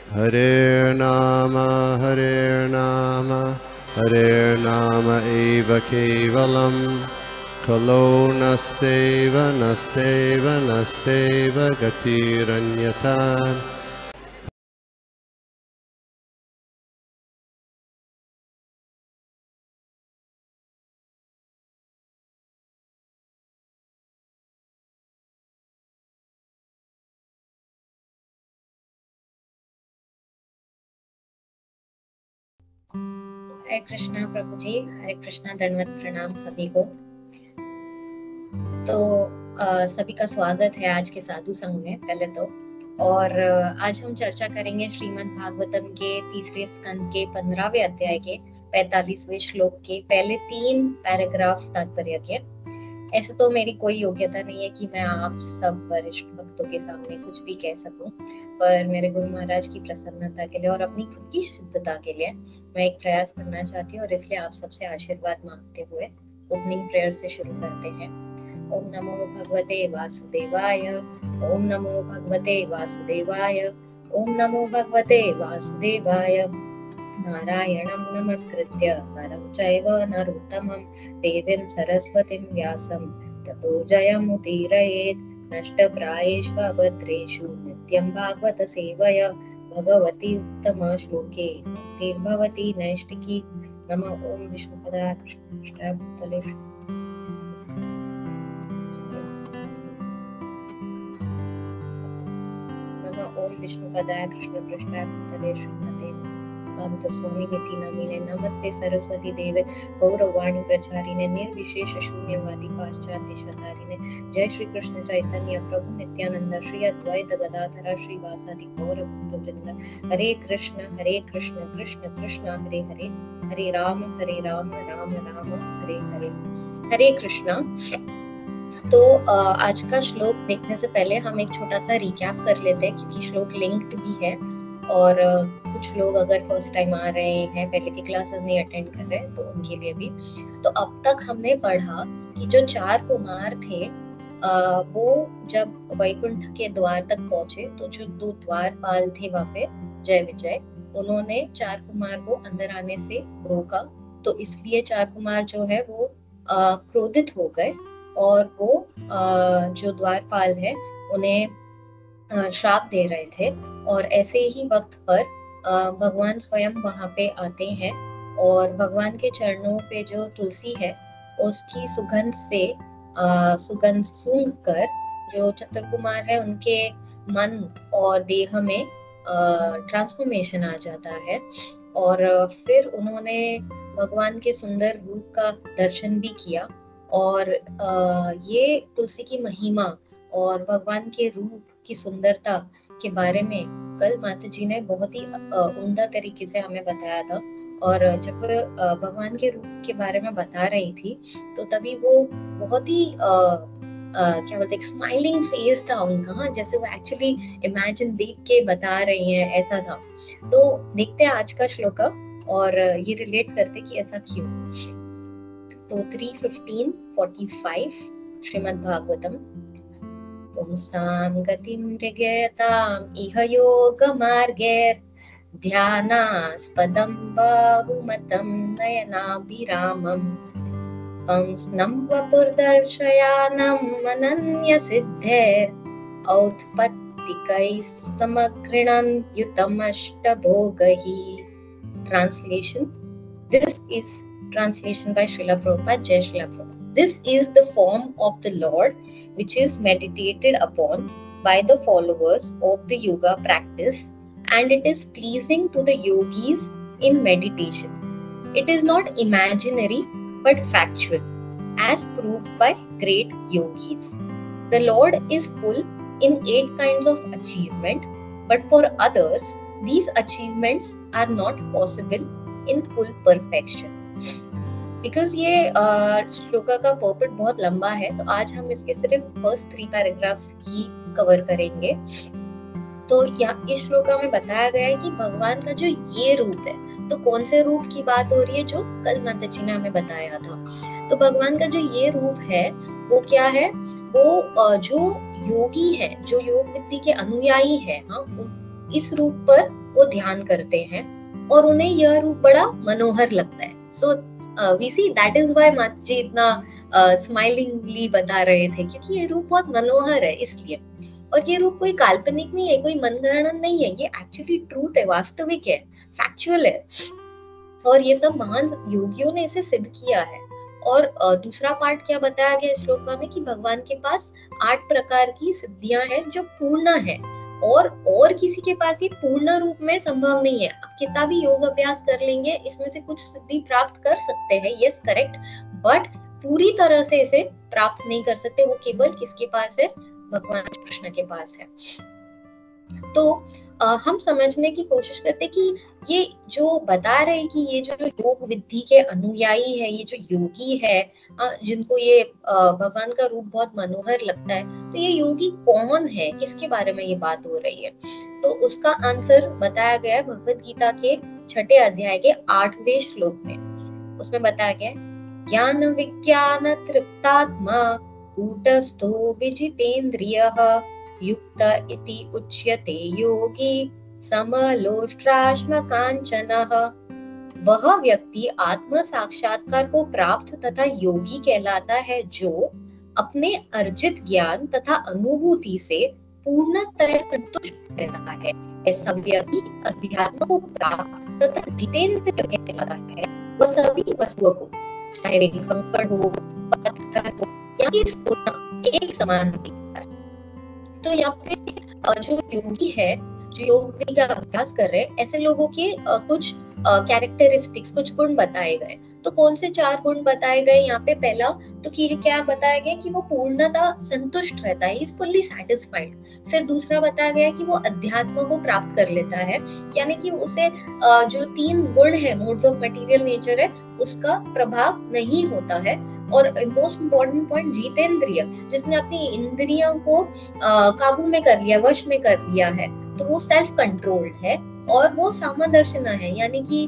Hare Nama, Hare Nama eva kevalam, Kalo nasteva, nasteva, nasteva gatiranyata. हरे कृष्णा प्रभु जी, हरे कृष्णा, दंडवत प्रणाम सभी को। तो सभी का स्वागत है आज के साधु संघ में पहले तो। और आज हम चर्चा करेंगे श्रीमद् भागवतम के तीसरे स्कंद के 15वें अध्याय के 45वें श्लोक के पहले 3 पैराग्राफ तात्पर्य के। ऐसे तो मेरी कोई योग्यता नहीं है कि मैं आप सब वरिष्ठ भक्तों के सामने कुछ भी कह सकूं, पर मेरे गुरु महाराज की प्रसन्नता के लिए और अपनी खुद की शुद्धता के लिए मैं एक प्रयास करना चाहती हूँ और इसलिए आप सबसे आशीर्वाद मांगते हुए ओपनिंग प्रेयर से शुरू करते हैं। ओम नमो भगवते वासुदेवाय, ओम नमो भगवते वासुदेवाय, ओम नमो भगवते वासुदेवाय। नारायणं नमस्कृत्य नरं चैव नरोत्तमं देवीं सरस्वतीं व्यासं ततो जयमुदीरयेत्। नष्टप्रायेष्वभद्रेषु नित्यं भागवत सेवया भगवती उत्तम श्लोके मुक्तिर्भवति नैष्टिकी। नमः ओम विष्णुपदाय कृष्णपृष्ठाय नमः ओम विष्णुपदाय कृष्णपृष्ठाय श्रीमते स्वामिनिति नमिने नमस्ते सरस्वती देवे गौरवाणी प्रचारिणे निर्विशेष शून्यवादी पाश्चात्य शतारिणे। जय श्री कृष्ण चैतन्य प्रभु नित्यानंद श्री अद्वैत गदाधर श्रीवासादि गौर भक्त वृंद। हरे कृष्ण कृष्ण कृष्ण हरे हरे, हरे राम राम राम हरे हरे। हरे कृष्णा। तो आज का श्लोक देखने से पहले हम एक छोटा सा रिकैप कर लेते हैं, क्योंकि श्लोक लिंक्ड भी है और कुछ लोग अगर फर्स्ट टाइम आ रहे हैं, पहले की क्लासेस नहीं अटेंड कर रहे, तो उनके लिए भी। तो अब तक हमने पढ़ा कि जो 4 कुमार थे वो जब वैकुंठ के द्वार तक पहुंचे तो जो 2 द्वारपाल थे वहां पे, जय विजय, उन्होंने 4 कुमार को अंदर आने से रोका। तो इसलिए 4 कुमार जो है वो क्रोधित हो गए और वो जो द्वारपाल है उन्हें श्राप दे रहे थे। और ऐसे ही वक्त पर भगवान स्वयं वहां पे आते हैं और भगवान के चरणों पे जो तुलसी है उसकी सुगंध से सुगंध सूंघ कर जो चतुर्कुमार है उनके मन और देह में ट्रांसफॉर्मेशन आ जाता है। और फिर उन्होंने भगवान के सुंदर रूप का दर्शन भी किया। और ये तुलसी की महिमा और भगवान के रूप की सुंदरता के बारे में कल माता जी ने बहुत ही उम्दा तरीके से हमें बताया था। और जब भगवान के रूप के बारे में बता रही थी तो तभी वो बहुत ही क्या बोलते, स्माइलिंग फेस था उनका, जैसे वो एक्चुअली इमेजिन देख के बता रही हैं, ऐसा था। तो देखते हैं आज का श्लोक और ये रिलेट करते कि ऐसा क्यों। तो 3:15:45 श्रीमद् भागवतम। पुंसां गतिं मृगयताम् इह योगमार्गैर् ध्यानास्पदं बहुमतं नयनाभिरामम् कंसनं वपुर्दर्शयानम् अनन्यसिद्धैर् औत्पत्तिकैः समगृणन् युतमष्टभोगैः। Translation. This is translation by Srila Prabhupada, Jai Srila Prabhupada. This is the form of the Lord which is meditated upon by the followers of the yoga practice, and it is pleasing to the yogis in meditation. It is not imaginary but factual, as proved by great yogis. The Lord is full in 8 kinds of achievement, but for others, these achievements are not possible in full perfection. Because ये श्लोका का पर्पट बहुत लंबा है, तो आज हम इसके सिर्फ फर्स्ट 3 पैराग्राफ्स ही कवर करेंगे। तो यहाँ इस श्लोका में बताया गया है कि भगवान का जो ये रूप है, तो कौन से रूप की बात हो रही है, जो कल माता जी ने हमें बताया था। तो भगवान का जो ये रूप है वो क्या है, वो जो योगी है, जो योग विद्या के अनुयायी है, हाँ, इस रूप पर वो ध्यान करते हैं और उन्हें यह रूप बड़ा मनोहर लगता है। So we see that is why माता जी इतना स्माइलिंगली बता रहे थे, क्योंकि ये रूप बहुत मनोहर है इसलिए। और ये रूप कोई काल्पनिक नहीं है, कोई मनगढ़ंत नहीं है, ये एक्चुअली ट्रूथ है, वास्तविक है, फैक्चुअल है। और ये सब महान योगियों ने इसे सिद्ध किया है। और दूसरा पार्ट क्या बताया गया श्लोक में कि भगवान के पास 8 प्रकार की सिद्धियां हैं जो पूर्ण है, और किसी के पास ये पूर्ण रूप में संभव नहीं है। आप कितना भी योग अभ्यास कर लेंगे, इसमें से कुछ सिद्धि प्राप्त कर सकते हैं, यस करेक्ट, बट पूरी तरह से इसे प्राप्त नहीं कर सकते। वो केवल किसके पास है? भगवान कृष्ण के पास है। तो हम समझने की कोशिश करते हैं कि ये जो बता रहे हैं कि ये जो योग विधि के अनुयायी है, ये जो योगी है, जिनको ये भगवान का रूप बहुत मनोहर लगता है, तो ये योगी कौन है, किसके बारे में ये बात हो रही है? तो उसका आंसर बताया गया है भगवत गीता के 6 अध्याय के 8वें श्लोक में। उसमें बताया गया है, ज्ञान विज्ञान तृप्तात्मा कूटस्थो विजितेन्द्रियः युक्त इति उच्यते योगी समलोष्ट्राश्म कांचनः। वह व्यक्ति आत्म साक्षात्कार को प्राप्त तथा योगी कहलाता है जो अपने अर्जित ज्ञान तथा अनुभूति से पूर्णतः संतुष्ट रहता है। ऐसा व्यक्ति अध्यात्म को प्राप्त तथा जितेंद्र कहलाता है। वह सभी वस्तुओं को, चाहे वे कंकड़ हो, पत्थर हो या सोना, एक समान दिखता है। तो यहाँ पे जो योगी है, जो योग का अभ्यास कर रहे हैं, ऐसे लोगों के कुछ कैरेक्टरिस्टिक्स, कुछ गुण बताए गए। तो कौन से 4 गुण बताए गए यहाँ पे? पहला तो कि क्या बताया गया कि वो पूर्णतः संतुष्ट रहता है, इज फुल्ली सेटिस्फाइड। फिर दूसरा बताया गया कि वो अध्यात्म को प्राप्त कर लेता है, यानी कि उसे जो 3 गुण है, मोड्स ऑफ मटेरियल नेचर है, उसका प्रभाव नहीं होता है। और मोस्ट इम्पोर्टेंट पॉइंट, जितेंद्रिय, जिसने अपनी इंद्रियों को काबू में कर लिया, वश में कर लिया है, तो वो सेल्फ कंट्रोल्ड है। और वो सामदर्शना है, यानी कि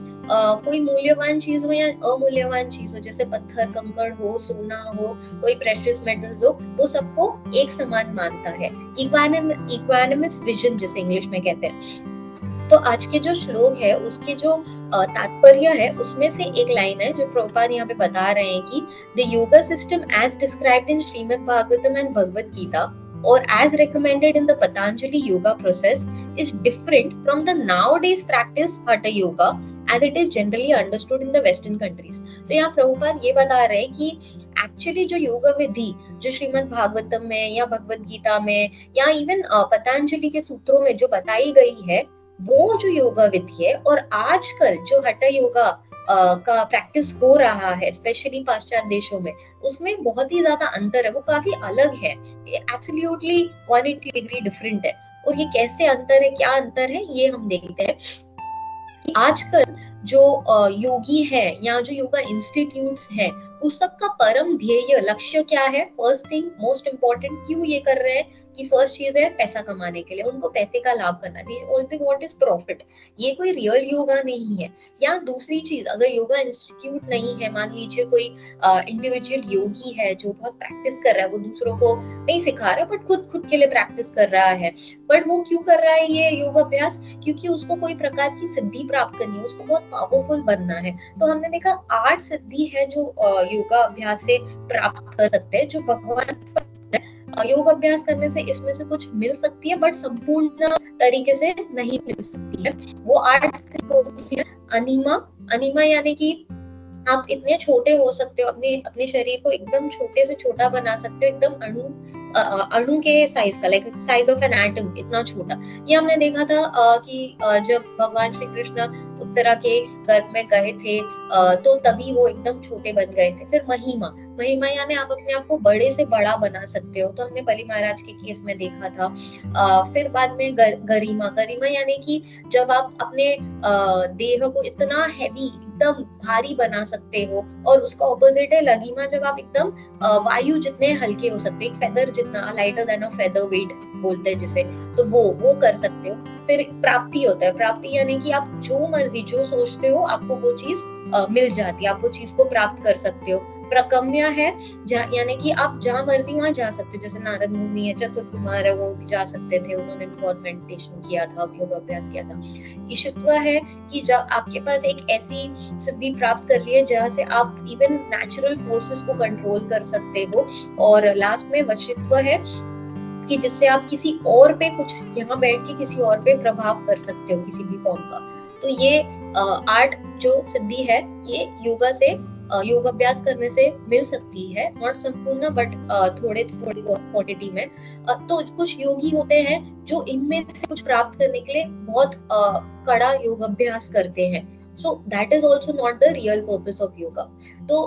कोई मूल्यवान चीज हो या अमूल्यवान चीज हो, जैसे पत्थर, कंकड़ हो, सोना हो, कोई प्रेशियस मेटल्स हो, वो सबको एक समान मानता है। इक्वानिमस विजन जिसे इंग्लिश में कहते हैं। तो आज के जो श्लोक है उसके जो तात्पर्य है, उसमें से एक लाइन है जो प्रभुपाद यहाँ पे बता रहे हैं कि the yoga system as described in Srimad Bhagavatam and Bhagavad Gita or as recommended in the Patanjali yoga process is different from the nowadays practice hatha yoga as it is generally understood in the western countries। तो यहाँ प्रभुपाद ये बता रहे हैं कि actually जो योगा विधि जो श्रीमद् भागवतम में या भगवद गीता में या इवन पतंजलि के सूत्रों में जो बताई गई है, वो जो योगा विधि है, और आजकल जो हठ योगा का प्रैक्टिस हो रहा है स्पेशली पाश्चात्य देशों में, उसमें बहुत ही ज्यादा अंतर है, वो काफी अलग है, एब्सोल्युटली 180 डिग्री डिफरेंट है। और ये कैसे अंतर है, क्या अंतर है, ये हम देखते हैं कि आजकल जो योगी है या जो योगा इंस्टीट्यूट्स हैं, उस सब का परम ध्येय लक्ष्य क्या है? फर्स्ट थिंग, मोस्ट इंपॉर्टेंट, क्यों ये कर रहे हैं कि फर्स्ट चीज है पैसा कमाने के लिए, उनको पैसे का लाभ करना है, all they want is profit. ये कोई रियल योगा नहीं है। या दूसरी चीज, अगर योगा इंस्टीट्यूट नहीं है, मान लीजिए कोई इंडिविजुअल योगी है जो बहुत प्रैक्टिस कर रहा है, वो दूसरों को नहीं सिखा रहा बट खुद के लिए प्रैक्टिस कर रहा है, बट वो क्यों कर रहा है ये योग अभ्यास? क्योंकि उसको कोई प्रकार की सिद्धि प्राप्त करनी है, उसको बहुत पावरफुल बनना है। तो हमने देखा 8 सिद्धि है जो योगा अभ्यास से प्राप्त कर सकते हैं, जो भगवान योग अभ्यास करने से इसमें से कुछ मिल सकती है, बट संपूर्ण तरीके से नहीं मिल सकती है। वो 8 सिद्धि, अनिमा यानी कि आप इतने छोटे हो सकते हो, अपने शरीर को एकदम छोटे से छोटा बना सकते हो, एकदम अणु के साइज का, like size of an atom, इतना छोटा। ये हमने देखा था कि जब भगवान श्री कृष्ण उत्तरा के गर्भ में गए थे तो तभी वो एकदम छोटे बन गए थे। फिर महिमा यानी आप अपने आप को बड़े से बड़ा बना सकते हो, तो हमने बलि महाराज के केस में देखा था। फिर बाद में गरिमा यानी कि जब आप अपने देह को इतना हैवी, एकदम भारी बना सकते हो, और उसका ऑपोजिट है लघिमा, जब आप एकदम वायु जितने हल्के हो सकते हो, एक फेदर जितना, lighter than a feather wait बोलते हैं जिसे, तो वो कर सकते हो। फिर प्राप्ति होता है, प्राप्ति यानी कि आप जो मर्जी, जो सोचते हो, आपको वो चीज मिल जाती है, आप वो चीज को प्राप्त कर सकते हो। प्रकम्या है, यानी कि आप जहाँ मर्जी वहां जा सकते हो। जैसे नारद मुनि है, चतुर कुमार है, वो भी जा सकते थे, उन्होंने भी बहुत मेडिटेशन किया था, योग अभ्यास किया था। ईशत्व है कि जब आपके पास एक ऐसी सिद्धि प्राप्त कर ली है जहाँ से आप इवन नेचुरल फोर्सेस को कंट्रोल कर सकते हो। और लास्ट में वशित्व है कि जिससे आप किसी और पे कुछ यहाँ बैठ के किसी और पे प्रभाव कर सकते हो किसी भी फॉर्म का। तो ये 8 जो सिद्धि है ये योगा से योग अभ्यास करने से मिल सकती है, नॉट संपूर्ण बट थोड़ी क्वांटिटी में। तो कुछ योगी होते हैं जो इनमें से कुछ प्राप्त करने के लिए बहुत कड़ा योग अभ्यास करते हैं। So that is also not the real purpose of yoga. तो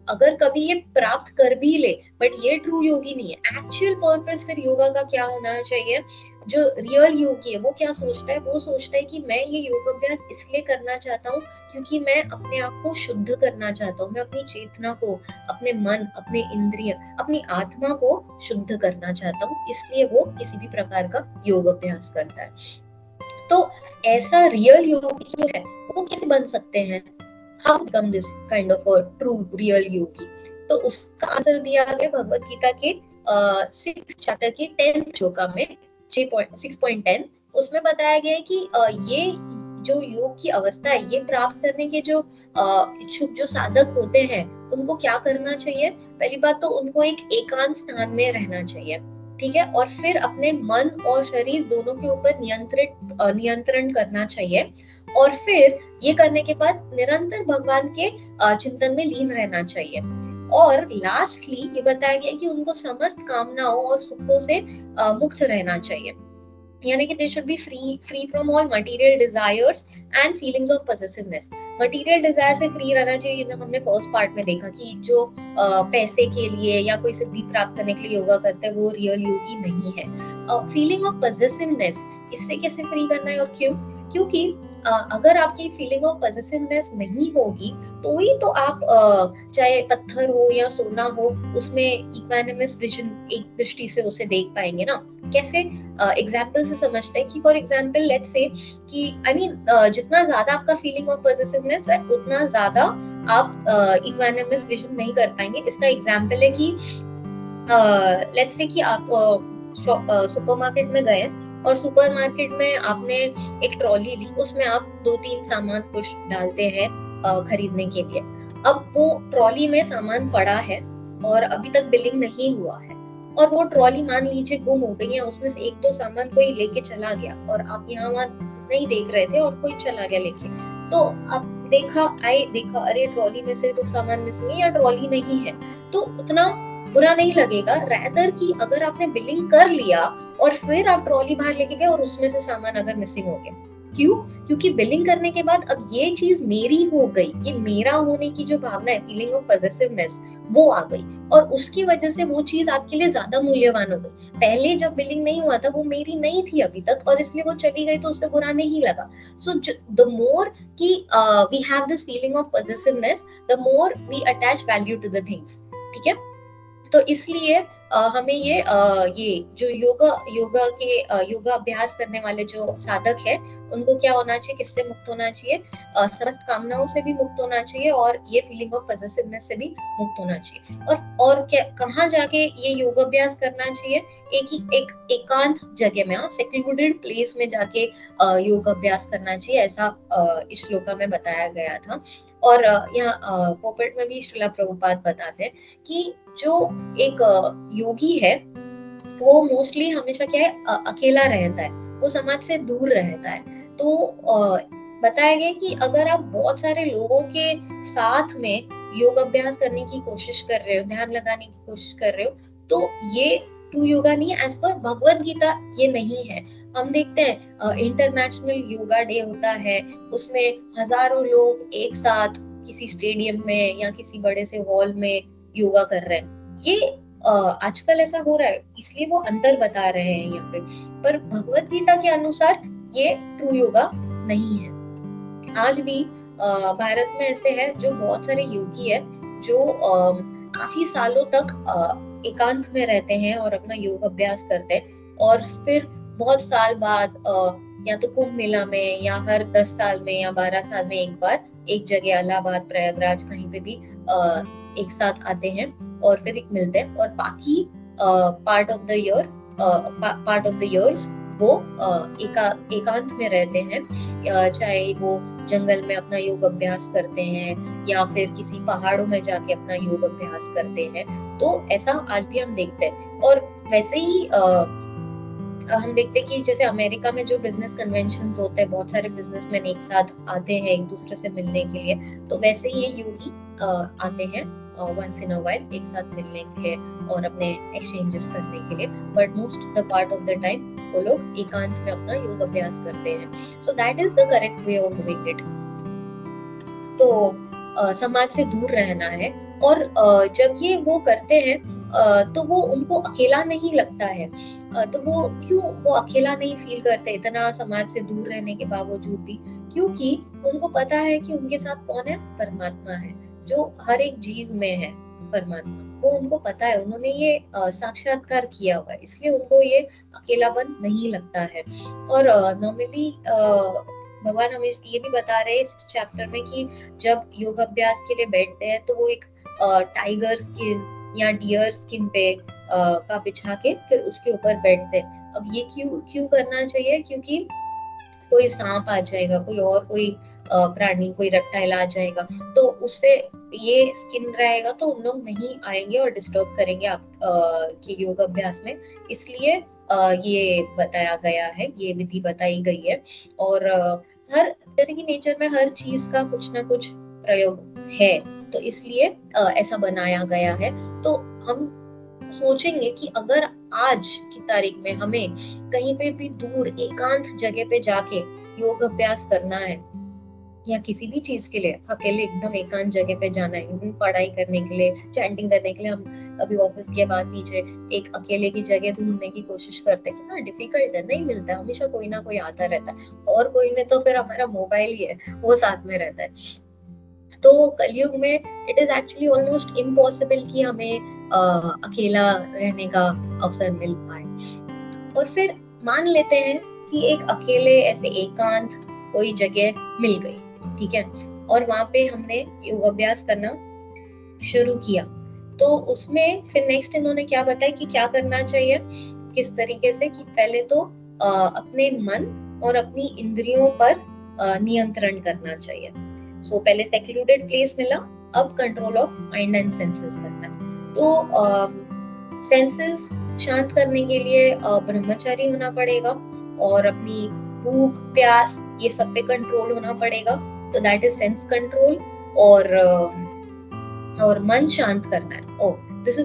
अगर कभी ये प्राप्त कर भी ले बट ये ट्रू योगी नहीं है। एक्चुअल पर्पस फिर योगा का क्या होना चाहिए? जो रियल योगी है वो क्या सोचता है? वो सोचता है कि मैं ये योग अभ्यास इसलिए करना चाहता हूँ क्योंकि मैं अपने आप को शुद्ध करना चाहता हूँ, मैं अपनी चेतना को, अपने मन, अपने इंद्रिय, अपनी आत्मा को शुद्ध करना चाहता हूँ, इसलिए वो किसी भी प्रकार का योग अभ्यास करता है। तो ऐसा रियल योगी जो है वो कैसे बन सकते हैं? How become this kind of a true real yogi? तो उसका आंसर दिया गया भगवत गीता के 6th चैप्टर के 10th श्लोका में 6.10। उसमें बताया गया है कि ये जो योग की अवस्था है ये प्राप्त करने के जो इच्छुक जो साधक होते हैं उनको क्या करना चाहिए? पहली बात तो उनको एक एकांत स्थान में रहना चाहिए, ठीक है, और फिर अपने मन और शरीर दोनों के ऊपर नियंत्रण करना चाहिए। और फिर ये करने के बाद निरंतर भगवान के चिंतन में लीन रहना चाहिए। और लास्टली ये बताया गया कि उनको समस्त कामनाओं और सुखों से मुक्त रहना चाहिए, यानी कि they should be free from all material desires and feelings of possessiveness. Material desire से फ्री रहना चाहिए। हमने फर्स्ट पार्ट में देखा कि जो पैसे के लिए या कोई सिद्धि प्राप्त करने के लिए योगा करते हैं वो रियल योगी नहीं है। फीलिंग ऑफ पॉसेसिवनेस, इससे कैसे फ्री करना है और क्यों? क्योंकि अगर आपकी फीलिंग ऑफ पॉसेसिवनेस नहीं होगी तो ही तो आप चाहे पत्थर हो या सोना हो उसमें इक्वानिमस विजन एक दृष्टि से उसे देख पाएंगे ना। कैसे? एग्जांपल से समझते हैं कि फॉर एग्जांपल लेट्स से कि जितना ज्यादा आपका फीलिंग ऑफ पॉसेसिवनेस है उतना ज्यादा आप इक्वानिमस विजन नहीं कर पाएंगे। इसका एग्जांपल है कि लेट्स से कि आप सुपरमार्केट में गए और सुपरमार्केट में आपने एक ट्रॉली ली, उसमें आप 2-3 सामान कुछ डालते हैं खरीदने के लिए। अब वो ट्रॉली में सामान पड़ा है और अभी तक बिलिंग नहीं हुआ है और वो ट्रॉली मान लीजिए गुम हो गई है, उसमें से 1-2 सामान कोई लेके चला गया और आप यहाँ वहाँ नहीं देख रहे थे और कोई चला गया लेके। तो आप देखा अरे ट्रॉली में से कुछ सामान मिसिंग है या ट्रॉली नहीं है, तो उतना बुरा नहीं लगेगा। रैदर कि अगर आपने बिलिंग कर लिया और फिर आप ट्रॉली बाहर लेके गए और उसमें से सामान अगर मिसिंग हो गया। क्यों? क्योंकि बिलिंग करने के बाद अब ये चीज मेरी हो गई, ये मेरा होने की जो भावना है, फीलिंग ऑफ पॉसेसिवनेस, वो आ गई और उसकी वजह से वो चीज आपके लिए ज्यादा मूल्यवान हो गई। पहले जब बिलिंग नहीं हुआ था वो मेरी नहीं थी अभी तक और इसलिए वो चली गई तो उससे बुरा नहीं लगा। सो द मोर कि we have this feeling of possessiveness, the more we attach value to the things, ठीक है। तो इसलिए हमें ये जो योगा अभ्यास करने वाले जो साधक है उनको क्या होना चाहिए? किससे मुक्त होना चाहिए? समस्त कामनाओं से भी मुक्त होना चाहिए और ये फीलिंग ऑफ पॉसेसिवनेस से भी मुक्त होना चाहिए। और क्या कहाँ जाके ये योग अभ्यास करना चाहिए? एक एकांत जगह में, सेक्लूडेड प्लेस में जाके योग अभ्यास करना चाहिए, ऐसा इस श्लोका में बताया गया था। और यहाँ पोपट में भी श्रीला प्रभुपाद बताते हैं कि जो एक योगी है वो मोस्टली हमेशा क्या है, अकेला रहता है, वो समाज से दूर रहता है। तो बताया गया कि अगर आप बहुत सारे लोगों के साथ में योग अभ्यास करने की कोशिश कर रहे हो, ध्यान लगाने की कोशिश कर रहे हो, तो ये ट्रू योगा नहीं है। एज पर भगवत गीता ये नहीं है। हम देखते हैं इंटरनेशनल योगा डे होता है, उसमें हजारों लोग एक साथ किसी स्टेडियम में या किसी बड़े से हॉल में योगा कर रहे हैं। ये आजकल ऐसा हो रहा है, इसलिए वो अंतर बता रहे हैं यहाँ पे। पर भगवत गीता के अनुसार ये ट्रू योगा नहीं है। आज भी भारत में ऐसे है जो बहुत सारे योगी है जो काफी सालों तक एकांत में रहते हैं और अपना योग अभ्यास करते हैं और फिर बहुत साल बाद या तो कुंभ मेला में या हर 10 साल में या 12 साल में एक बार एक जगह इलाहाबाद, प्रयागराज, कहीं पे भी एक साथ आते हैं और फिर एक मिलते हैं, और बाकी पार्ट ऑफ द ईयर्स वो एकांत में रहते हैं, चाहे वो जंगल में अपना योग अभ्यास करते हैं या फिर किसी पहाड़ों में जाके अपना योग अभ्यास करते हैं। तो ऐसा आज भी हम देखते हैं। और वैसे ही हम देखते हैं कि जैसे अमेरिका में जो बिजनेस कन्वेंशंस होते हैं, बहुत सारे बिजनेसमैन एक साथ आते हैं एक दूसरे से मिलने के लिए, तो वैसे ही ये योगी आते हैं वंस इन अ वाइल एक साथ मिलने के लिए और अपने एक्सचेंजेस करने के लिए, but most the part of the time वो लोग एकांत में अपना योग अभ्यास करते हैं। So that is the correct way of doing it. तो समाज से दूर रहना है, और जब ये वो करते हैं तो वो उनको अकेला नहीं लगता है। तो वो अकेला नहीं फील करते इतना समाज से दूर रहने के बावजूद भी, क्योंकि उनको पता है कि उनके साथ कौन है, परमात्मा है, जो हर एक जीव में है परमात्मा, वो उनको पता है, उन्होंने ये साक्षात्कार किया हुआ है, इसलिए उनको ये अकेलापन नहीं लगता है। और नॉर्मली भगवान हमें ये भी बता रहे हैं इस चैप्टर में कि जब योग अभ्यास के लिए बैठते हैं तो वो एक टाइगर स्किन या डियर स्किन पे का बिछा के फिर उसके ऊपर बैठते हैं। अब ये क्यों करना चाहिए, क्योंकि कोई सांप आ जाएगा, कोई प्राणी, कोई रेप्टाइल आ जाएगा, तो उससे ये स्किन रहेगा तो उन लोग नहीं आएंगे और डिस्टर्ब करेंगे आप के योग अभ्यास में। इसलिए ये बताया गया है, ये विधि बताई गई है। और हर जैसे कि नेचर में हर चीज का कुछ ना कुछ प्रयोग है, तो इसलिए ऐसा बनाया गया है। तो हम सोचेंगे कि अगर आज की तारीख में हमें कहीं पे भी दूर एकांत जगह पे जाके योग अभ्यास करना है, या किसी भी चीज के लिए अकेले एकदम एकांत जगह पे जाना है, पढ़ाई करने के लिए, चैंटिंग करने के लिए, हम अभी ऑफिस के बाद नीचे एक अकेले की जगह ढूंढने की कोशिश करते हैं, कितना डिफिकल्ट है, नहीं मिलता, हमेशा कोई ना कोई आता रहता है, और कोई नहीं तो फिर हमारा मोबाइल ही है, वो साथ में रहता है। तो कलयुग में it is actually almost impossible कि हमें अकेला रहने का अवसर मिल पाए। और फिर मान लेते हैं कि एक अकेले ऐसे एकांत कोई जगह मिल गई, ठीक है, और वहां पे हमने योग अभ्यास करना शुरू किया, तो उसमें फिर नेक्स्ट इन्होंने क्या बताया कि क्या करना चाहिए, किस तरीके से, कि पहले तो अपने मन और अपनी इंद्रियों पर नियंत्रण करना चाहिए। सो पहले सेक्लूडेड प्लेस मिला, अब control of mind and senses करना है। तो सेंसेस शांत करने के लिए ब्रह्मचारी होना पड़ेगा, और अपनी भूख प्यास ये सब पे कंट्रोल होना पड़ेगा, तो दैट इज सेंस कंट्रोल। और मन शांत करना है। Oh, this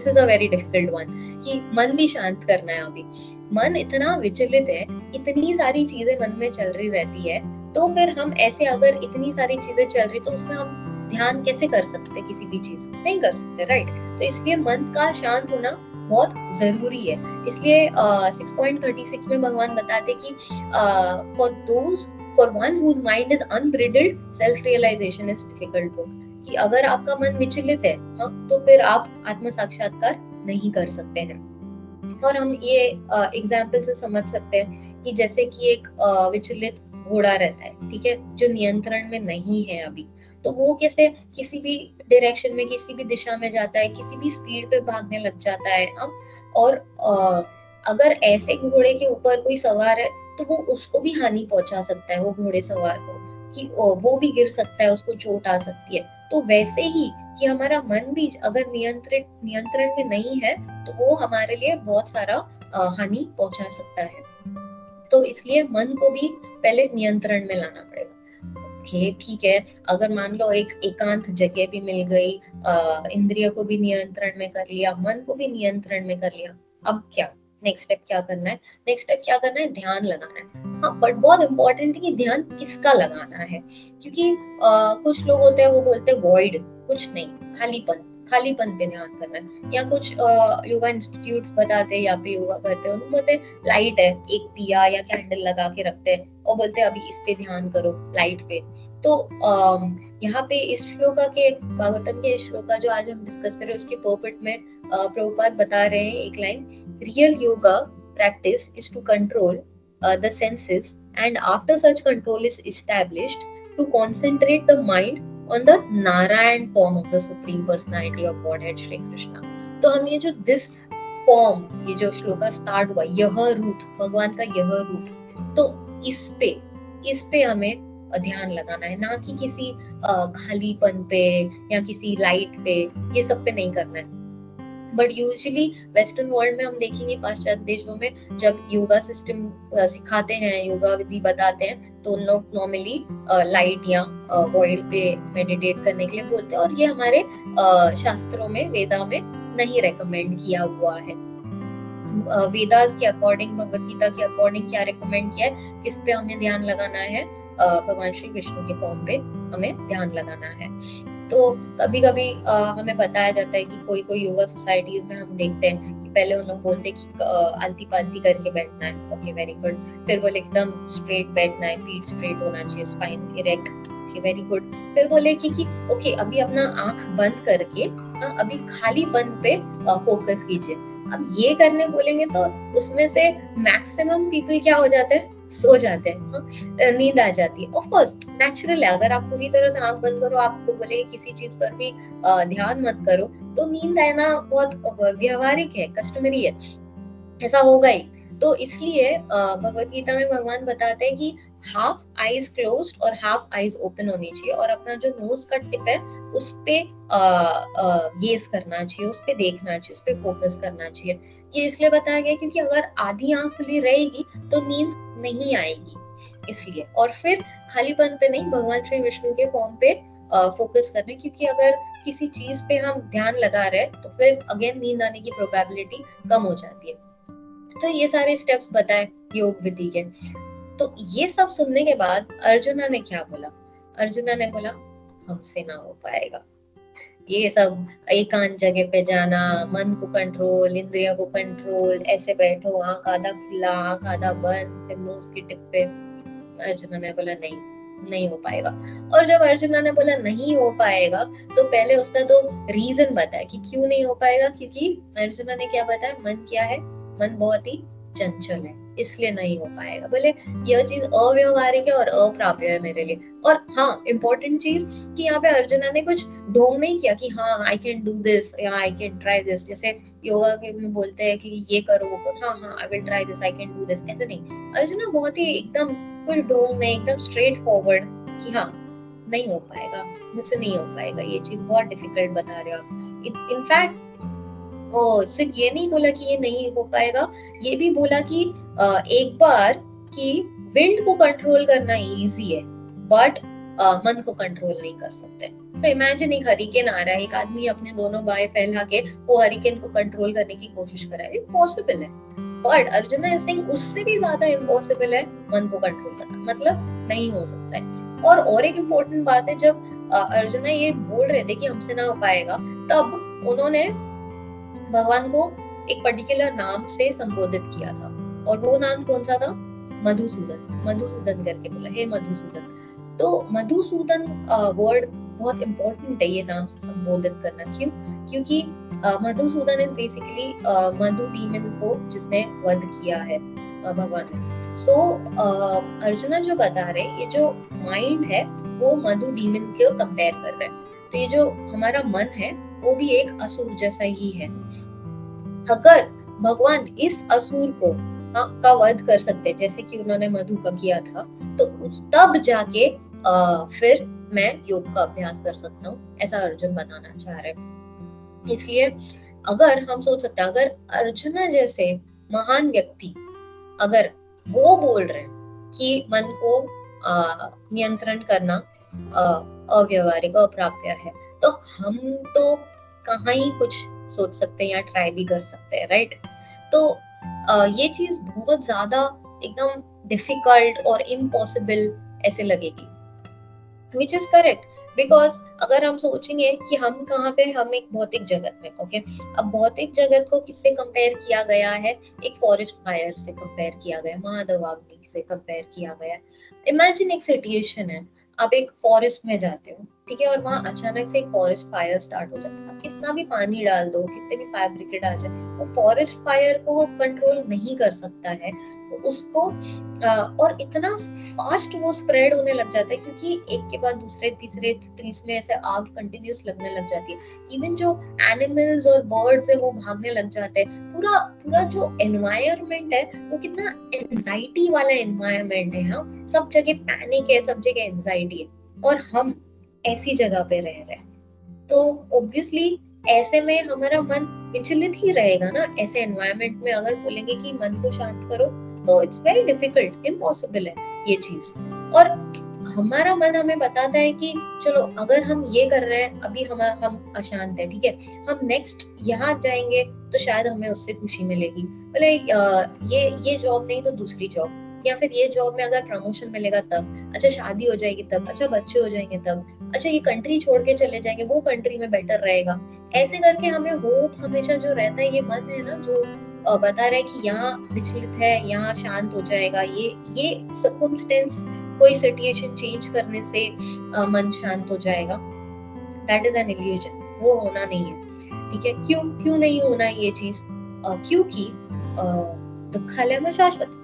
is a very difficult one, कि मन भी शांत करना है। अभी मन इतना विचलित है, इतनी सारी चीजें मन में चल रही रहती है, तो फिर हम ऐसे अगर इतनी सारी चीजें चल रही, तो उसमें हम ध्यान कैसे कर सकते, किसी भी चीज नहीं कर सकते, राइट। तो इसलिए मन का शांत होना बहुत जरूरी है। इसलिए 6.36 में भगवान बताते कि for one whose mind is unbridled, self realization is difficult book, कि अगर आपका मन विचलित है, हाँ, तो फिर आप आत्म साक्षात्कार नहीं कर सकते हैं। और हम ये एग्जाम्पल से समझ सकते हैं कि जैसे कि एक विचलित घोड़ा रहता है, ठीक है, जो नियंत्रण में नहीं है अभी, तो वो कैसे किसी भी डायरेक्शन में, किसी भी दिशा में जाता है, किसी भी स्पीड पे भागने लग जाता है। और अगर ऐसे घोड़े के ऊपर कोई सवार है, तो वो उसको भी हानि पहुंचा सकता है, वो घोड़े सवार को, कि वो भी गिर सकता है, उसको चोट आ सकती है। तो वैसे ही कि हमारा मन भी अगर नियंत्रण में नहीं है, तो वो हमारे लिए बहुत सारा हानि पहुंचा सकता है। तो इसलिए मन को भी पहले नियंत्रण में लाना पड़ेगा। ठीक है, अगर मान लो एक एकांत जगह भी मिल गई, इंद्रिय को भी नियंत्रण में कर लिया, मन को भी नियंत्रण में कर लिया, अब क्या नेक्स्ट स्टेप क्या करना है? नेक्स्ट स्टेप क्या करना है? ध्यान लगाना है। हाँ, बट बहुत इंपॉर्टेंट है कि ध्यान किसका लगाना है, क्योंकि कुछ लोग होते हैं वो बोलते हैं वॉइड, कुछ नहीं, खालीपन पे ध्यान करना है। या कुछ योगा इंस्टीट्यूट्स बताते हैं, या पे योगा करते हैं, उनको बोलते हैं लाइट है, एक दिया या कैंडल लगा के रखते हैं और बोलते हैं अभी इस पे ध्यान करो, लाइट पे। तो यहाँ पे इस श्लोका के, भागवतम के इस श्लोका जो आज हम डिस्कस कर रहे हैं, उसके परपेट में प्रभुपाद बता रहे हैं एक line, real yoga practice is to control the senses, and after such control is established, to concentrate the mind on the Narayan form of the Supreme Personality of Godhead Shri Krishna. तो हम ये जो this form, ये जो shloka start हुआ, यह रूप, भगवान का यह रूप, तो इस पे हमें ध्यान लगाना है, ना कि किसी खालीपन पे या किसी लाइट पे, ये सब पे नहीं करना है। बट यूजुअली वेस्टर्न वर्ल्ड में हम देखेंगे, पाश्चात्य देशों में जब योगा सिस्टम सिखाते हैं, योगा विधि बताते हैं, तो उन लोग नॉर्मली लाइट या वॉइड पे मेडिटेट करने के लिए बोलते हैं, और ये हमारे शास्त्रों में, वेदा में नहीं रेकमेंड किया हुआ है। वेदास के अकॉर्डिंग, भगवत गीता के अकॉर्डिंग क्या रेकमेंड किया है, किस पे हमें ध्यान लगाना है, भगवान श्री विष्णु के फॉर्म पे हमें ध्यान लगाना है। तो कभी कभी हमें बताया जाता है कि कोई योगा सोसाइटीज में हम देखते हैं कि पहले उन लोग बोलते हैं कि आलती पालती करके बैठना है, ओके वेरी गुड, फिर बोले एकदम स्ट्रेट बैठना है, पीठ स्ट्रेट होना चाहिए, spine erect, okay very good, फिर बोले कि ओके अभी अपना आंख बंद करके अभी खालीपन पे फोकस कीजिए। अब ये करने बोलेंगे तो उसमें से मैक्सिमम पीपल क्या हो जाते हैं, सो जाते हैं, नींद आ जाती है। ऑफ कोर्स नेचुरल है, अगर आप पूरी तरह से आंख बंद करो, आपको बोले किसी चीज पर भी ध्यान मत करो, तो नींद आना बहुत व्यवहारिक है, कस्टमरी है, ऐसा होगा ही। तो इसलिए भगवत गीता में भगवान बताते हैं कि हाफ आईज क्लोज्ड और हाफ आईज ओपन होनी चाहिए, और अपना जो नोज का टिप है उस पे गेज करना चाहिए, उस पे देखना चाहिए, उस पे फोकस करना चाहिए। ये इसलिए बताया गया क्योंकि अगर आधी आंख खुली रहेगी तो नींद नहीं आएगी, इसलिए। और फिर खालीपन पे नहीं, भगवान श्री विष्णु के फॉर्म पे फोकस करने, क्योंकि अगर किसी चीज पे हम ध्यान लगा रहे तो फिर अगेन नींद आने की प्रोबेबिलिटी कम हो जाती है। तो ये सारे स्टेप्स बताए योग विधि के। तो ये सब सुनने के बाद अर्जुना ने क्या बोला, अर्जुना ने बोला हमसे ना हो पाएगा ये सब, एकांत जगह पे जाना, मन को कंट्रोल, इंद्रियों को कंट्रोल, ऐसे बैठो, आंख आधा खुला आंख आधा बंद, नोज की टिप पे। अर्जुना ने बोला नहीं हो पाएगा। और जब अर्जुना ने बोला नहीं हो पाएगा, तो पहले उसका तो रीजन बताया कि क्यों नहीं हो पाएगा, क्योंकि अर्जुना ने क्या बताया, मन क्या है, मन बहुत ही चंचल है, इसलिए नहीं हो पाएगा। बोले यह चीज अव्यवहारिक है और अप्राप्य है मेरे लिए। और हाँ, इम्पोर्टेंट चीज कि यहाँ पे अर्जुना ने कुछ ढोंग नहीं किया कि हाँ आई कैन डू दिस या आई कैन ट्राई दिस, जैसे योगा के में बोलते हैं कि ये करो वो करो, हाँ I will try this, I can do this, ऐसे नहीं। अर्जुना बहुत ही एकदम कुछ ढोंग नहीं, एकदम स्ट्रेट फॉरवर्ड कि हाँ नहीं हो पाएगा, मुझसे नहीं हो पाएगा, ये चीज बहुत डिफिकल्ट बता रहे हो आप। इनफैक्ट सिर्फ ये नहीं बोला कि ये नहीं हो पाएगा, ये भी बोला कि एक बार कि विंड को कंट्रोल करना इजी है, बट मन को कंट्रोल नहीं कर सकते। सो इमेजिन एक हरिकेन आ रहा है, एक आदमी अपने दोनों बाएं फैला के वो हरिकेन को कंट्रोल करने की कोशिश कर रहा है, इम्पॉसिबल है। बट अर्जुना इज सेइंग उससे भी ज्यादा इम्पॉसिबल है मन को कंट्रोल करना, मतलब नहीं हो सकता है। और एक इम्पोर्टेंट बात है, जब अर्जुना ये बोल रहे थे कि हमसे ना हो पाएगा, तब उन्होंने भगवान को एक पर्टिकुलर नाम से संबोधित किया था, और वो नाम कौन सा था, मधुसूदन। मधुसूदन करके बोला, हे मधुसूदन। तो मधुसूदन वर्ड बहुत इंपॉर्टेंट है, ये नाम से संबोधित करना। क्यों? क्योंकि Madhusudan is basically Madhu demon को जिसने वध किया है भगवान ने। सो अर्जुना जो बता रहे, ये जो माइंड है वो मधु डीमन को कंपेयर कर रहे हैं। तो ये जो हमारा मन है वो भी एक असुर जैसा ही है। अगर भगवान इस असुर को का वध कर सकते जैसे कि उन्होंने मधु का किया था, तो तब जाके फिर मैं योग का अभ्यास कर सकता हूँ, ऐसा अर्जुन बताना चाह रहे हैं। इसलिए अगर हम सोच सकते हैं, अगर अर्जुना जैसे महान व्यक्ति अगर वो बोल रहे हैं कि मन को नियंत्रण करना अव्यवहारिक अप्राप्य है, तो हम तो कहाँ ही कुछ सोच सकते हैं या ट्राई भी कर सकते हैं, राइट? तो ये चीज बहुत ज्यादा एकदम डिफिकल्ट और इम्पॉसिबल ऐसे लगेगी, विच इज करेक्ट। बिकॉज अगर हम सोचेंगे कि हम कहाँ पे, हम एक भौतिक जगत में, ओके। अब भौतिक जगत को किससे कंपेयर किया गया है, एक फॉरेस्ट फायर से कंपेयर किया गया, महादवाग्नि से कंपेयर किया गया। इमेजिन एक सिचुएशन है, आप एक फॉरेस्ट में जाते हो, ठीक है, और वहां अचानक से एक फॉरेस्ट फायर स्टार्ट हो जाता है। आप कितना भी पानी डाल दो, कितने भी फायर ब्रिगेड आ जाए, वो फॉरेस्ट फायर को कंट्रोल नहीं कर सकता है, उसको और इतना फास्ट वो स्प्रेड होने लग जाता है, क्योंकि एक के बाद दूसरे तीसरे ट्रीज में ऐसे आग कंटिन्यूस लगने लग जाती है। इवन जो एनिमल्स और बर्ड्स है वो भागने लग जाते हैं। पूरा पूरा जो एनवायरनमेंट है वो कितना एंजाइटी वाला एनवायरनमेंट है। हाँ, सब जगह पैनिक है, सब जगह एंजाइटी है, और हम ऐसी जगह पे रह रहे हैं। तो ऑब्वियसली ऐसे में हमारा मन विचलित ही रहेगा ना। ऐसे एनवायरनमेंट में अगर बोलेंगे कि मन को शांत करो, तो इट्स वेरी डिफिकल्ट, इम्पॉसिबल है ये चीज। और हमारा मन हमें बताता है कि चलो अगर हम ये कर रहे हैं, अभी हम अशांत है, ठीक है, हम नेक्स्ट यहाँ जाएंगे तो शायद हमें उससे खुशी मिलेगी। बोले ये जॉब नहीं तो दूसरी जॉब, या फिर ये जॉब में अगर प्रमोशन मिलेगा तब, अच्छा शादी हो जाएगी तब, अच्छा बच्चे हो जाएंगे तब, अच्छा ये कंट्री छोड़ के चले जाएंगे, वो कंट्री में बेटर रहेगा। ऐसे करके हमें होप हमेशा जो रहता है, ये मन है ना जो बता रहा है कि यहाँ विचलित है, यहाँ शांत हो जाएगा, ये सर्कमस्टेंस, कोई सिचुएशन चेंज करने से मन शांत हो जाएगा। दैट इज एन इल्यूजन, वो होना नहीं है, ठीक है। क्यों नहीं होना ये चीज? क्योंकि दुःखालयम शाश्वत,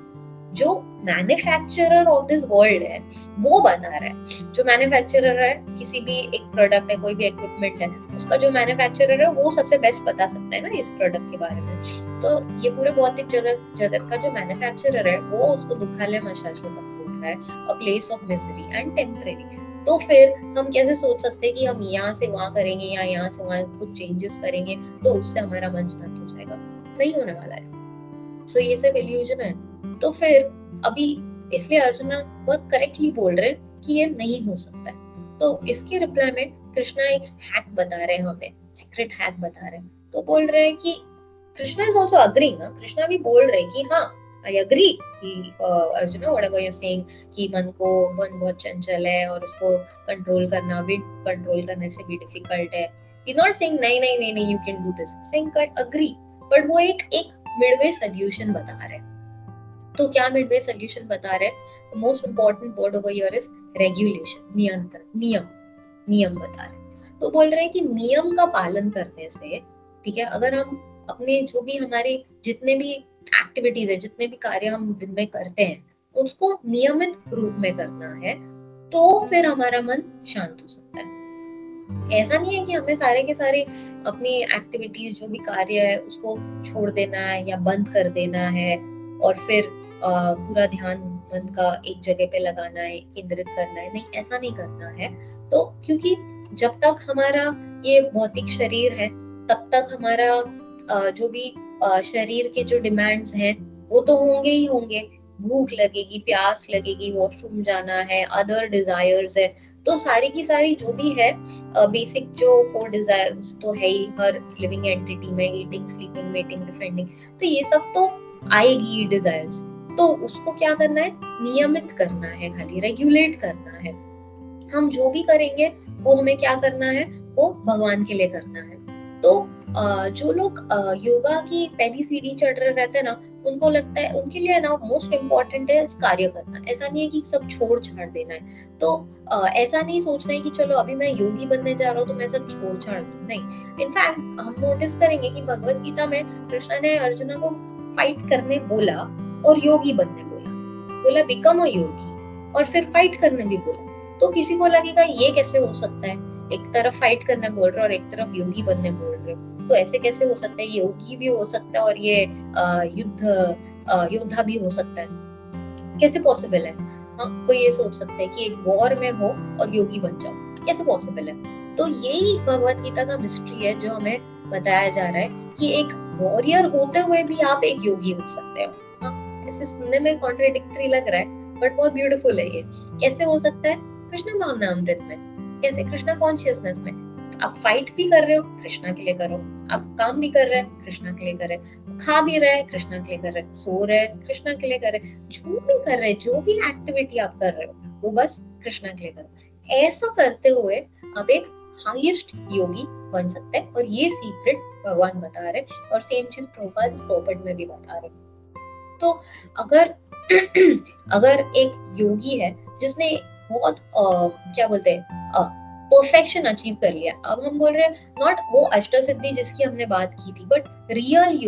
जो मैन्युफैक्चरर ऑफ दिस वर्ल्ड है वो बना रहा है। जो मैन्युफैक्चरर है किसी भी एक प्रोडक्ट है, कोई भी इक्विपमेंट है, उसका जो मैन्युफैक्चरर है वो सबसे बेस्ट बता सकता है ना इस प्रोडक्ट के बारे में। तो ये पूरे भौतिक जगत का जो मैन्युफैक्चरर है वो उसको दुःखालयम शाश्वतम बोल रहा है, a place of misery and temporary. तो फिर हम कैसे सोच सकते हैं कि हम यहाँ से वहां करेंगे या यहाँ से वहां कुछ चेंजेस करेंगे तो उससे हमारा मन शांत हो जाएगा? नहीं होने वाला है। सो ये सब इल्यूजन है। तो फिर अभी इसलिए अर्जुना बहुत करेक्टली बोल रहे कि ये नहीं हो सकता है। तो इसके रिप्लाई में कृष्णा एक हैक बता रहे हैं हमें, सीक्रेट हैक बता रहे हैं। तो बोल रहे हैं कि Krishna is also agreeing, Krishna भी बोल रहे कि हाँ आई अग्री कि Arjuna whatever you are saying कि मन बहुत चंचल है और उसको कंट्रोल करने से भी डिफिकल्ट है। ही नॉट सेइंग नहीं you can do this, saying cut agree, but वो एक मिडवे सॉल्यूशन बता रहे हैं। तो क्या मिडवे सॉल्यूशन बता रहे हैं? Most important word over here is regulation, नियंत्रण, नियम बता रहे। तो बोल रहे हैं कि नियम का पालन करने से, ठीक है, अगर हम अपने जो भी हमारे जितने भी एक्टिविटीज है, जितने भी कार्य हम दिन में करते हैं, उसको नियमित रूप में करना है, तो फिर हमारा मन शांत हो सकता है। ऐसा नहीं है कि हमें सारे के सारे अपनी एक्टिविटीज जो भी कार्य है उसको छोड़ देना है या बंद कर देना है और फिर पूरा ध्यान मन का एक जगह पे लगाना है, केंद्रित करना है। नहीं, ऐसा नहीं करना है। तो क्योंकि जब तक हमारा ये भौतिक शरीर है तब तक हमारा जो भी शरीर के जो डिमांड्स हैं वो तो होंगे ही होंगे। भूख लगेगी, प्यास लगेगी, वॉशरूम जाना है, अदर डिजायर्स है, तो सारी की सारी जो भी है बेसिक जो 4 डिजायर्स तो है ही हर लिविंग एंटिटी में, ईटिंग, स्लीपिंग, वेटिंग, डिफेंडिंग, तो ये सब तो आएगी डिजायर्स। तो उसको क्या करना है? नियमित करना है, खाली रेगुलेट करना है। हम जो भी करेंगे वो हमें क्या करना है? वो भगवान के लिए करना है। तो जो लोग योगा की पहली सीढ़ी चढ़ रहे रहते हैं ना, उनको लगता है उनके लिए ना मोस्ट इम्पोर्टेंट है कार्य करना। ऐसा नहीं है कि सब छोड़ छाड़ देना है। तो ऐसा नहीं सोचना है कि चलो अभी मैं योगी बनने जा रहा हूँ तो मैं सब छोड़ छाड़ दूं। नहीं, इनफैक्ट हम नोटिस करेंगे कि भगवत गीता में कृष्ण ने अर्जुना को फाइट करने बोला और योगी बनने बोला बिकम अ योगी, और फिर फाइट करने भी बोला। तो किसी को लगेगा ये कैसे हो सकता है, एक तरफ फाइट करने बोल रहे और एक तरफ योगी बनने बोल रहे, तो ऐसे कैसे हो सकता है? योगी भी हो सकता है और ये योद्धा भी हो सकता है, कैसे पॉसिबल है? हाँ, कोई ये सोच सकता है कि एक वॉर में हो और योगी बन जाओ, कैसे पॉसिबल है? तो यही भगवत गीता का मिस्ट्री है जो हमें बताया जा रहा है कि एक वॉरियर होते हुए भी आप एक योगी हो सकते हो। हाँ, ऐसे सुनने में कॉन्ट्रडिक्टरी लग रहा है बट बहुत ब्यूटीफुल है ये। कैसे हो सकता है? कृष्ण भावनामृत में, कैसे? कृष्णा कॉन्शियसनेस में आप फाइट भी कर रहे हो, कृष्णा के लिए करो। आप काम भी कर रहे हैं, कृष्णा के लिए कर रहे हैं। खा भी रहे हैं, कृष्णा के लिए कर रहे हैं। सो रहे हैं, कृष्णा के लिए कर रहे हैं। जो भी कर रहे हैं, जो भी एक्टिविटी आप कर रहे हो वो बस कृष्णा के लिए करो। ऐसा करते हुए आप एक हाईएस्ट योगी बन सकते हैं, और ये सीक्रेट भगवान बता रहे और सेम चीज प्रभुपाद इस पोपट में भी बता रहे। तो अगर एक योगी है जिसने बहुत क्या बोलते हैं परफेक्शन अचीव कर लिया, अब हम बोल रहे हैं नॉट वो अष्टसिद्धि जिसकी हमने बात की थी, बट रियल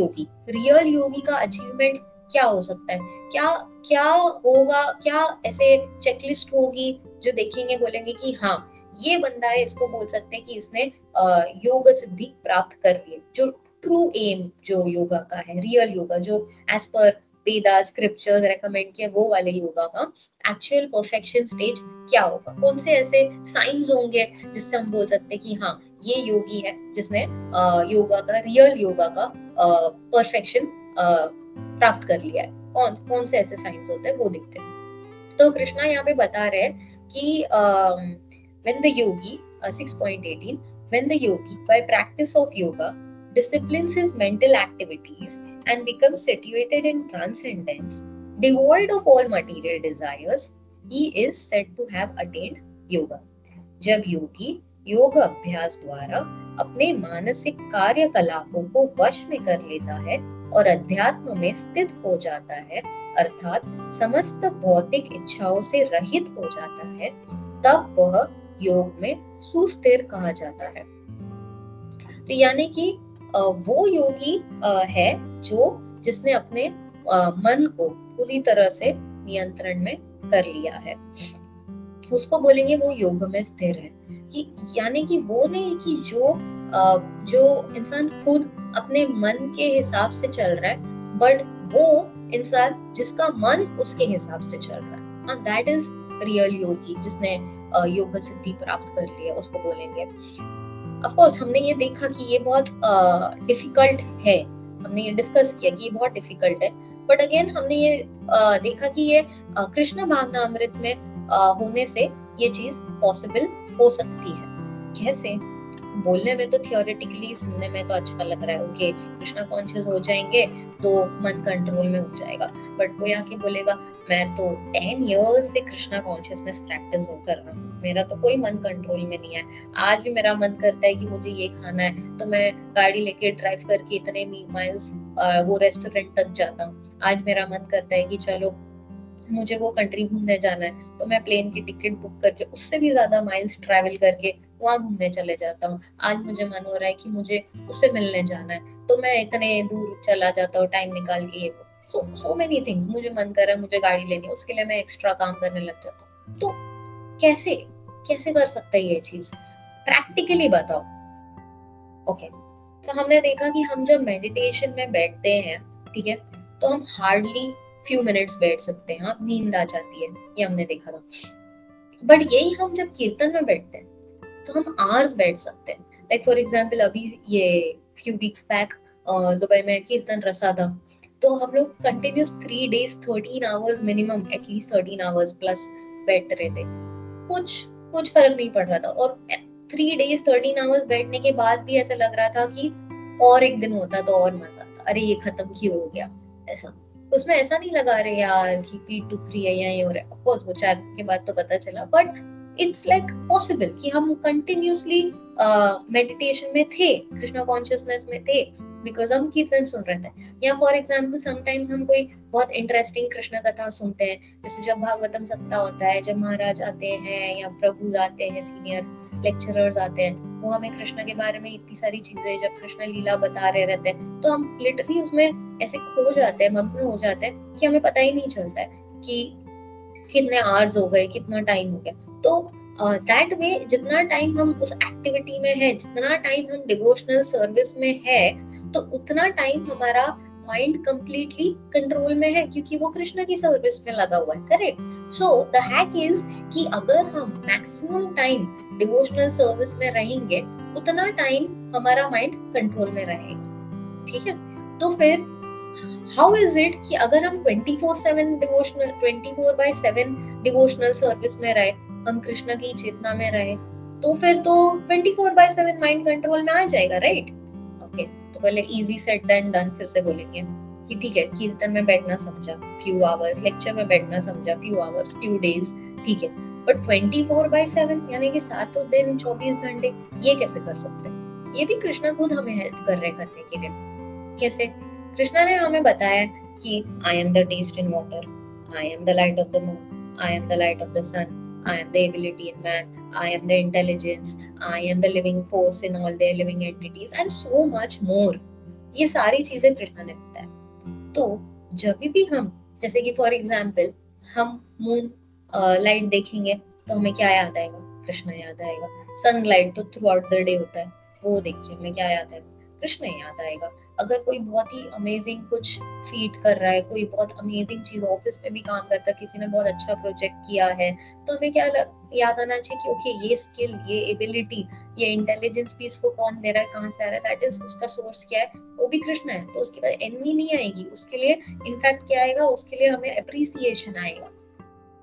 योगी का अचीवमेंट क्या हो सकता है, क्या क्या होगा, क्या ऐसे चेकलिस्ट होगी जो देखेंगे बोलेंगे कि हाँ ये बंदा है, इसको बोल सकते हैं कि इसने योग सिद्धि प्राप्त कर ली, जो ट्रू एम जो योगा का है, रियल योगा जो एज पर वेदा स्क्रिप्चर्स रेकमेंड किया वो वाले योगा का एक्चुअल परफेक्शन स्टेज क्या होगा, कौन से ऐसे साइंस होंगे जिससे हम बोल सकते हैं कि हाँ ये योगी है जिसने योगा का, रियल योगा का परफेक्शन प्राप्त कर लिया है। कौन कौन से ऐसे साइंस होते हैं वो देखते हैं। तो कृष्णा यहाँ पे बता रहे हैं कि when the yogi 6.18 when the yogi by practice of yoga disciplines his mental activities and becomes situated in transcendence devoid of all material desires, he is said to have attained yoga। जब योगी योग अभ्यास द्वारा अपने मानसिक कार्यकलापों को वश में कर लेता है और अध्यात्म में स्थित हो जाता है, अर्थात समस्त भौतिक इच्छाओं से रहित हो जाता है, तब वह योग में सुस्थिर कहा जाता है। तो यानी कि वो योगी है जिसने अपने मन को पूरी तरह से नियंत्रण में कर लिया है, उसको बोलेंगे वो योग में स्थिर है। कि यानी कि वो नहीं कि जो इंसान खुद अपने मन के हिसाब से चल रहा है, बट वो इंसान जिसका मन उसके हिसाब से चल रहा है, दैट इज रियल योगी जिसने योग सिद्धि प्राप्त कर लिया, उसको बोलेंगे। ऑफ कोर्स हमने ये देखा कि ये बहुत डिफिकल्ट है, हमने ये डिस्कस किया कि ये बहुत डिफिकल्ट है, बट अगेन हमने ये देखा कि ये कृष्ण भावनामृत में होने से ये चीज पॉसिबल हो सकती है। कैसे? बोलने में तो थियोरेटिकली, सुनने में तो अच्छा लग रहा है, ओके कृष्णा कॉन्शियस हो जाएंगे तो मन कंट्रोल में हो जाएगा, बट वो यहाँ के बोलेगा मैं तो 10 इयर्स से कृष्णा कॉन्शियसनेस प्रैक्टिस कर रहा हूँ, मेरा तो कोई मन कंट्रोल में नहीं है। आज भी मेरा मन करता है कि मुझे ये खाना है तो मैं गाड़ी लेके ड्राइव करके इतने माइल्स वो रेस्टोरेंट तक जाता हूँ। आज मेरा मन करता है कि चलो मुझे वो कंट्री घूमने जाना है तो मैं प्लेन की टिकट बुक करके उससे भी ज्यादा माइल्स ट्रैवल करके वहां घूमने चले जाता हूँ। आज मुझे मन हो रहा है कि मुझे उससे मिलने जाना है तो मैं इतने दूर चला जाता हूँ टाइम निकाल के। सो मेनी थिंग्स, मुझे मन कर रहा है मुझे गाड़ी लेनी है, उसके लिए मैं एक्स्ट्रा काम करने लग जाता हूँ। तो कैसे कैसे कर सकता है ये चीज? प्रैक्टिकली बताओ। ओके, तो हमने देखा कि हम जब मेडिटेशन में बैठते हैं, ठीक है, तो हम हार्डली फ्यू मिनट्स बैठ सकते हैं, नींद आ जाती है, ये हमने देखा था। बट यही हम जब कीर्तन में बैठते हैं तो हम आवर्स बैठ सकते हैं। लाइक फॉर एग्जांपल अभी ये फ्यू वीक्स बैक दुबई में कीर्तन रसा था, तो हम लोग continuous 3 days 13 hours minimum, at least 13 hours plus बैठते रहे थे, कुछ फर्क नहीं पड़ रहा था। और 3 days 13 आवर्स बैठने के बाद भी ऐसा लग रहा था कि और एक दिन होता तो और मजा आता, अरे ये खत्म क्यों हो गया, ऐसा। उसमें ऐसा नहीं लगा रहे यार कि पीठ दुख रही है या ये हो रहा है। ऑफ कोर्स वो 4 के बाद तो पता चला, बट इट्स लाइक पॉसिबल कि हम कंटिन्यूसली मेडिटेशन में थे, कृष्णा कॉन्शियसनेस में थे, बिकॉज हम कीर्तन सुन रहे थे। या फॉर एग्जाम्पल समटाइम्स हम कोई बहुत इंटरेस्टिंग कृष्ण कथा सुनते हैं, जैसे जब भागवतम सप्ताह होता है, जब महाराज आते हैं या प्रभु आते हैं, सीनियर लेक्चरर्स आते हैं, वो हमें कृष्ण के बारे में इतनी सारी चीजें, जब कृष्ण लीला बता रहे रहते हैं, तो हम लिटरली उसमें ऐसे खो जाते हैं, मग्न हो जाते हैं कि हमें पता ही नहीं चलता है कि कितने आवर्स हो गए, कितना टाइम हो गया। तो दैट वे जितना टाइम हम उस एक्टिविटी में है, जितना टाइम हम डिवोशनल सर्विस में है, तो उतना टाइम हमारा माइंड कंप्लीटली कंट्रोल में है, क्योंकि वो कृष्ण की सर्विस में लगा हुआ है। Correct? So the hack is कि अगर हम मैक्सिमम टाइम डिवोशनल सर्विस में रहेंगे, उतना टाइम हमारा माइंड कंट्रोल में रहेगा। ठीक है? तो फिर हाउ इज इट कि अगर हम 24/7 डिवोशनल 24/7 डिवोशनल सर्विस में रहे, हम कृष्ण की चेतना में रहे, तो फिर तो 24/7 माइंड कंट्रोल में आ जाएगा, राइट? ओके, तो पहले इजी सेट देन डन फिर से बोलेंगे कि ठीक है, कीर्तन में बैठना समझा फ्यू आवर्स, लेक्चर में बैठना समझा फ्यू आवर्स, फ्यू डेज, ठीक है, बट 24/7 यानी कि 7 दिन 24 घंटे ये कैसे कर सकते हैं? ये भी कृष्ण खुद हमें हेल्प कर रहे करने के लिए। कैसे? कृष्ण ने हमें बताया कि I am the taste in water, I am the light of the moon, I am the light of the sun, I am the ability in man, I am the intelligence, I am the living force in all the living entities and so much more. ये सारी चीजें कृष्ण ने बताया। तो जब भी हम, जैसे कि फॉर एग्जाम्पल हम मून लाइट देखेंगे तो हमें क्या याद आएगा? कृष्ण याद आएगा। सनलाइट तो थ्रू आउट द डे होता है, वो देख के हमें क्या याद आएगा? कृष्ण याद आएगा। अगर कोई बहुत ही अमेजिंग कुछ फीट कर रहा है, कोई बहुत अमेजिंग चीज ऑफिस में भी काम करता है, किसी ने बहुत अच्छा प्रोजेक्ट किया है, तो हमें क्या याद आना चाहिए कि ओके ये स्किल, ये एबिलिटी, ये इंटेलिजेंस भी इसको कौन दे रहा है, कहाँ से आ रहा है, दैट इज उसका सोर्स क्या है? वो भी कृष्ण है। तो उसके बाद एनवी नहीं आएगी, उसके लिए इनफैक्ट क्या आएगा? उसके लिए हमें अप्रिसिएशन आएगा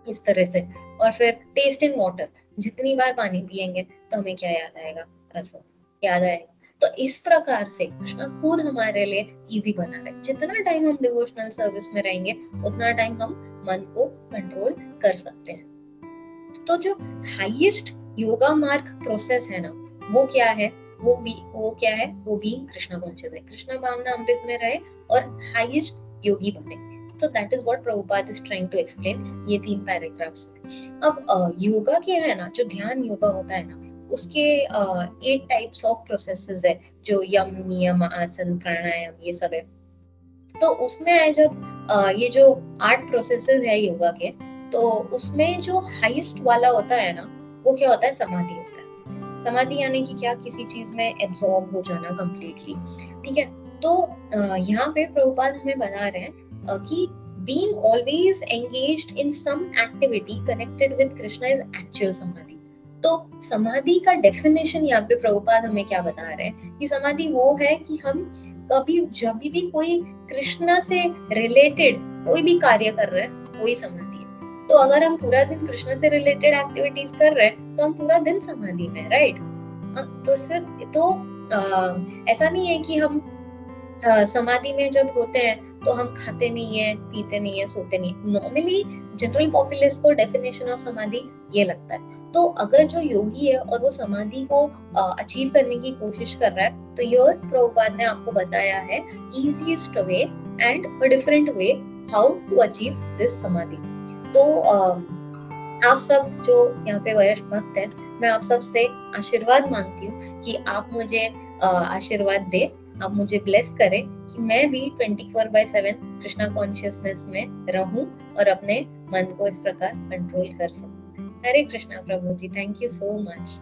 इस तरह से। और फिर टेस्ट इन वाटर, जितनी बार पानी पिएंगे तो हमें क्या याद आएगा? रसम याद आएगा। तो इस प्रकार से कृष्णा खुद हमारे लिए इजी बना रहे। जितना टाइम हम डिवोशनल सर्विस में रहेंगे उतना टाइम हम मन को कंट्रोल कर सकते हैं। तो जो हाईएस्ट योगा मार्ग प्रोसेस है ना, वो क्या है? वो क्या है? वो बीइंग कृष्णा कॉन्शियस है, कृष्णा भावना अमृत में रहे और हाईएस्ट योगी बने। तो that is what Prabhupada is trying to explain ये 3 पैराग्राफ्स में। अब योगा के है ना, जो ध्यान योगा होता है ना, उसके 8 टाइप्स ऑफ प्रोसेसेस है, जो यम, नियम, आसन, प्राणायाम, ये सब है। तो उसमें है जब ये जो 8 प्रोसेसेस है योगा के, तो उसमें जो हाईएस्ट वाला होता है ना, वो क्या होता है? समाधि होता है। समाधि यानी कि क्या? किसी चीज में एब्जॉर्ब हो जाना कंप्लीटली। ठीक है। तो यहाँ पे प्रभुपाद हमें बता रहे हैं कि being always engaged in some activity connected with Krishna is actual समाधि। तो समाधि का डेफिनेशन यहाँ पे प्रभुपाद हमें क्या बता रहे हैं कि समाधि वो है कि हम कभी जब भी कोई कृष्णा से रिलेटेड कोई भी कार्य कर रहे हैं, वही समाधि है। तो अगर हम पूरा दिन कृष्णा से रिलेटेड एक्टिविटीज कर रहे हैं तो हम पूरा दिन समाधि में, राइट? तो सिर्फ तो ऐसा नहीं है कि हम समाधि में जब होते हैं तो हम खाते नहीं है, पीते नहीं है, सोते नहीं है। नॉर्मली जनरल पॉपुलेस को डेफिनेशन ऑफ समाधि ये लगता है। तो अगर जो योगी है और वो समाधि को अचीव करने की कोशिश कर रहा है, तो ये प्रभुपाद ने आपको बताया है easiest way and a different way how to achieve this samadhi. तो आप सब जो यहाँ पे वरिष्ठ भक्त हैं, मैं आप सब से आशीर्वाद मांगती हूँ कि आप मुझे आशीर्वाद दे, आप मुझे ब्लेस करें कि मैं भी 24/7 कृष्णा कॉन्शियसनेस में रहूं और अपने मन को इस प्रकार कंट्रोल कर सकूं। हरे कृष्णा प्रभु जी, थैंक यू सो मच।